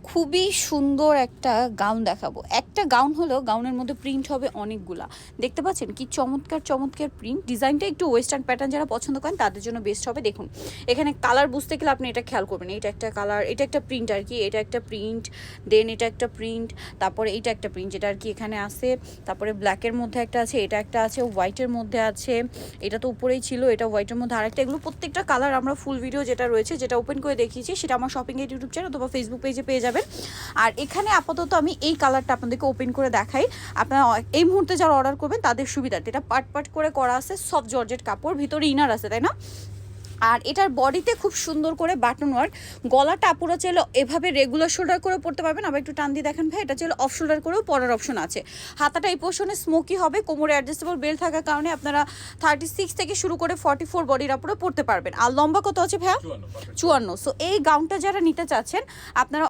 খুবই সুন্দর একটা গাউন দেখাবো। একটা গাউন হলো, গাউনের মধ্যে প্রিন্ট হবে অনেকগুলা। দেখতে পাচ্ছেন কি চমৎকার চমৎকার প্রিন্ট। ডিজাইনটা একটু ওয়েস্টার্ন প্যাটার্ন যারা পছন্দ করেন তাদের জন্য বেস্ট হবে। দেখুন এখানে কালার বুঝতে গেলে আপনি এটা খেয়াল করবেন, এটা একটা কালার, এটা একটা প্রিন্ট আর কি, এটা একটা প্রিন্ট, দেন এটা একটা প্রিন্ট, তারপরে এইটা একটা প্রিন্ট যেটা আর কি এখানে আছে, তারপরে ব্ল্যাকের মধ্যে একটা আছে, এটা একটা আছে, হোয়াইটের মধ্যে আছে, এটা তো উপরেই ছিল, এটা হোয়াইটের মধ্যে আরেকটা। এগুলো প্রত্যেকটা কালার আমরা ফুল ভিডিও যেটা রয়েছে, যেটা ওপেন করে দেখিয়েছি, সেটা আমার শপিং এর ইউটিউব চ্যানেল অথবা ফেসবুক পেজে পেয়ে যাবেন। আর এখানে আপাতত আমি এই কালারটা আপনাদেরকে ওপেন করে দেখাই। আপনারা এই মুহূর্তে যারা অর্ডার করবেন তাদের সুবিধার্থে, এটা পার্ট পার্ট করে করা আছে, সফট জর্জেট কাপড়, ভিতরে ইনার আছে, তাই না? আর এটার বডিতে খুব সুন্দর করে বাটন ওয়ার্ক। গলাটা আপুরা চাইলে এভাবে রেগুলার শোল্ডার করে পড়তে পারবেন, আবার একটু টান দিয়ে দেখেন ভাই, এটা চাইলে অফ শোল্ডার করেও পরার অপশন আছে। হাতাটা এই পোর্শনে স্মোকি হবে, কোমরে অ্যাডজাস্টেবল বেল্ট থাকার কারণে আপনারা 36 থেকে শুরু করে 44 বডির আপুরা পড়তে পারবেন। আর লম্বা কত আছে ভাইয়া? 54। সো এই গাউনটা যারা নিতে চাচ্ছেন আপনারা